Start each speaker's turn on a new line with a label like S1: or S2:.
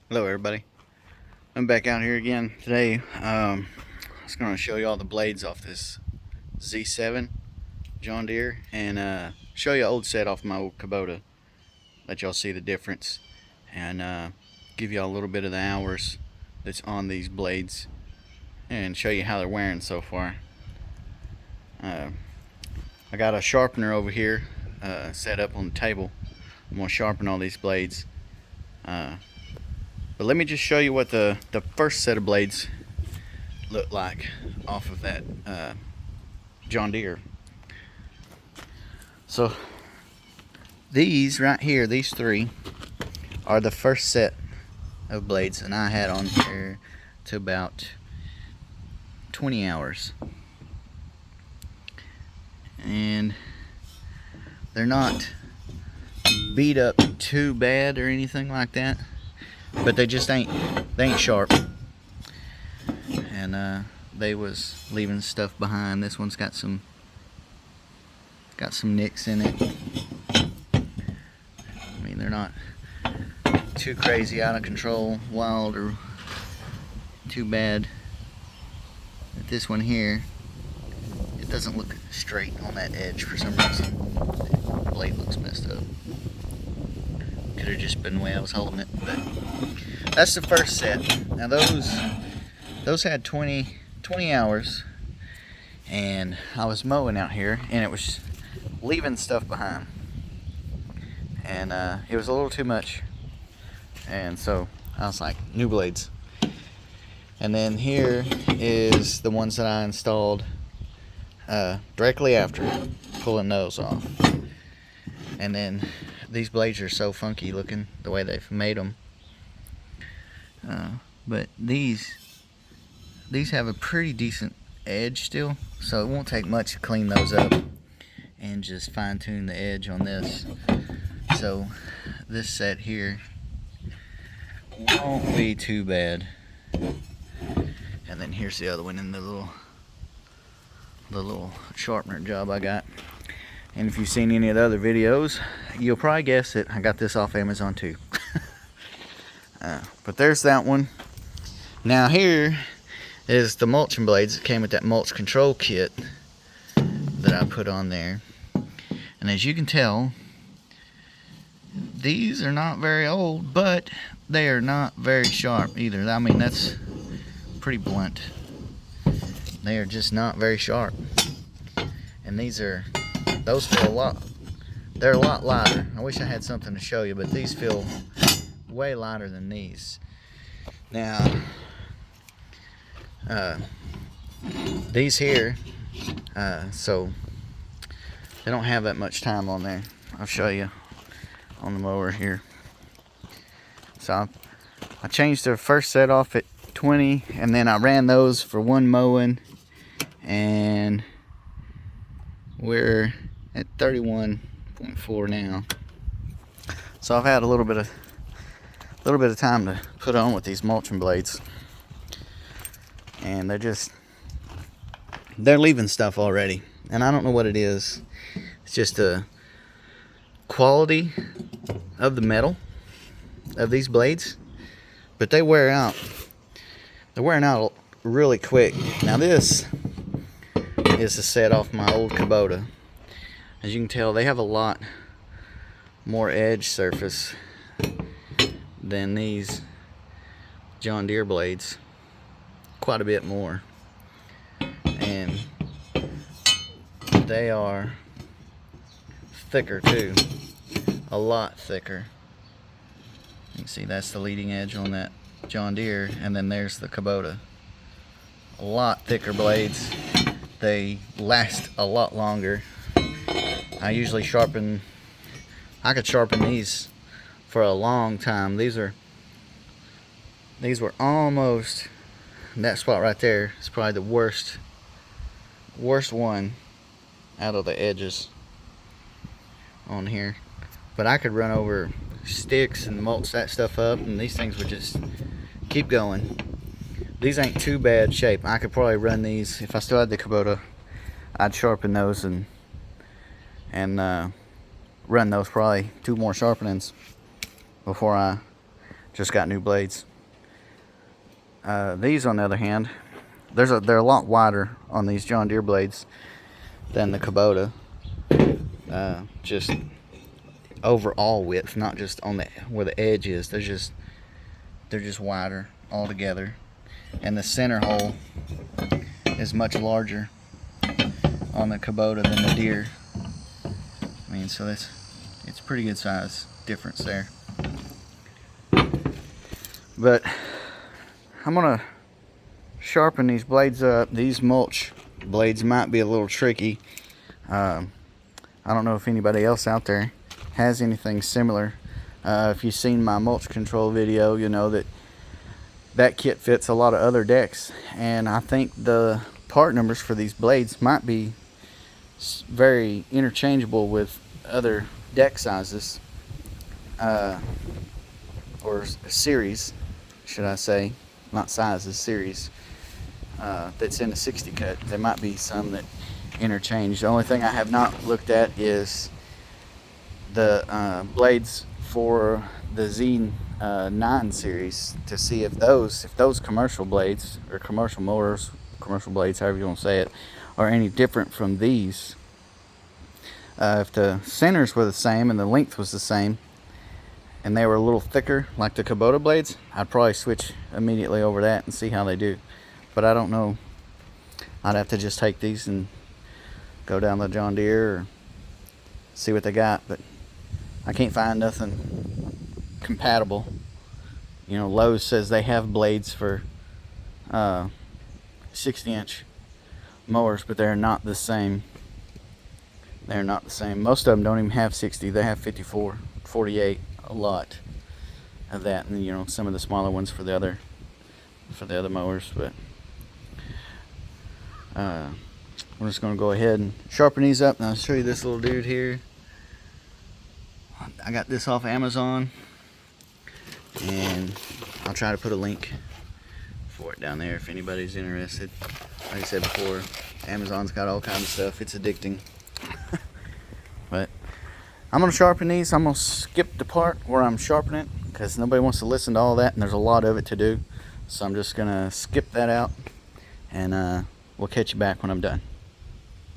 S1: Hello everybody, I'm back out here again today. I was going to show you all the blades off this Z7 John Deere and show you an old set off my old Kubota, let y'all see the difference and give y'all a little bit of the hours that's on these blades and show you how they're wearing so far. I got a sharpener over here set up on the table. I'm going to sharpen all these blades. But let me just show you what the first set of blades look like off of that John Deere. So these right here, these three, are the first set of blades, and I had on here to about 20 hours. And they're not beat up too bad or anything like that, but they ain't sharp. And they was leaving stuff behind. This one's got some nicks in it. I mean, they're not too crazy, out of control, wild, or too bad. But this one here, it doesn't look straight on that edge for some reason. The blade looks messed up. Could have just been the way I was holding it. But that's the first set. Now those had 20 hours, and I was mowing out here, and it was leaving stuff behind, and it was a little too much, and so I was like, new blades. And then here is the ones that I installed directly after pulling those off. And then these blades are so funky looking the way they've made them, but these have a pretty decent edge still, so it won't take much to clean those up and just fine tune the edge on this. So this set here won't be too bad. And then here's the other one in the little sharpener job I got. And if you've seen any of the other videos, you'll probably guess that I got this off Amazon too. But there's that one. Now here is the mulching blades that came with that mulch control kit that I put on there. And as you can tell, these are not very old, but they are not very sharp either. I mean, that's pretty blunt. They are just not very sharp. And those feel they're a lot lighter. I wish I had something to show you, but these feel way lighter than these. Now, these here, so they don't have that much time on there. I'll show you on the mower here. So I changed the first set off at 20, and then I ran those for one mowing, and we're at 31.4 now. So I've had a little bit of time to put on with these mulching blades, and they're leaving stuff already, and I don't know what it is. It's just the quality of the metal of these blades, but they wear out. They're wearing out really quick. Now this is a set off my old Kubota. As you can tell, they have a lot more edge surface than these John Deere blades, quite a bit more, and they are thicker too, a lot thicker. You can see that's the leading edge on that John Deere, and then there's the Kubota. A lot thicker blades. They last a lot longer. I usually I could sharpen these for a long time. These were almost, that spot right there is probably the worst one out of the edges on here. But I could run over sticks and mulch that stuff up, and these things would just keep going. These ain't too bad shape. I could probably run these, if I still had the Kubota, I'd sharpen those and run those probably 2 more sharpenings before I just got new blades. These, on the other hand, they're a lot wider on these John Deere blades than the Kubota. Just overall width, not just on the where the edge is. They're just wider altogether, and the center hole is much larger on the Kubota than the Deere. I mean, so it's pretty good size difference there. But I'm gonna sharpen these blades up. These mulch blades might be a little tricky. I don't know if anybody else out there has anything similar. If you've seen my mulch control video, you know that kit fits a lot of other decks, and I think the part numbers for these blades might be very interchangeable with other deck sizes, or series, should I say, not sizes, series, that's in a 60 cut. There might be some that interchange. The only thing I have not looked at is the blades for the Z9 series, to see if those commercial blades, or commercial mowers, commercial blades, however you want to say it, are any different from these. If the centers were the same and the length was the same and they were a little thicker like the Kubota blades, I'd probably switch immediately over that and see how they do. But I don't know. I'd have to just take these and go down the John Deere or see what they got, but I can't find nothing compatible. You know, Lowe's says they have blades for 60-inch mowers, but they're not the same. They're not the same. Most of them don't even have 60. They have 54, 48, a lot of that, and you know, some of the smaller ones for the other mowers. But we're just gonna go ahead and sharpen these up. Now I'll show you this little dude here. I got this off Amazon, and I'll try to put a link for it down there if anybody's interested. Like I said before, Amazon's got all kinds of stuff. It's addicting. But I'm going to sharpen these. I'm going to skip the part where I'm sharpening it because nobody wants to listen to all that, and there's a lot of it to do. So I'm just going to skip that out, and we'll catch you back when I'm done.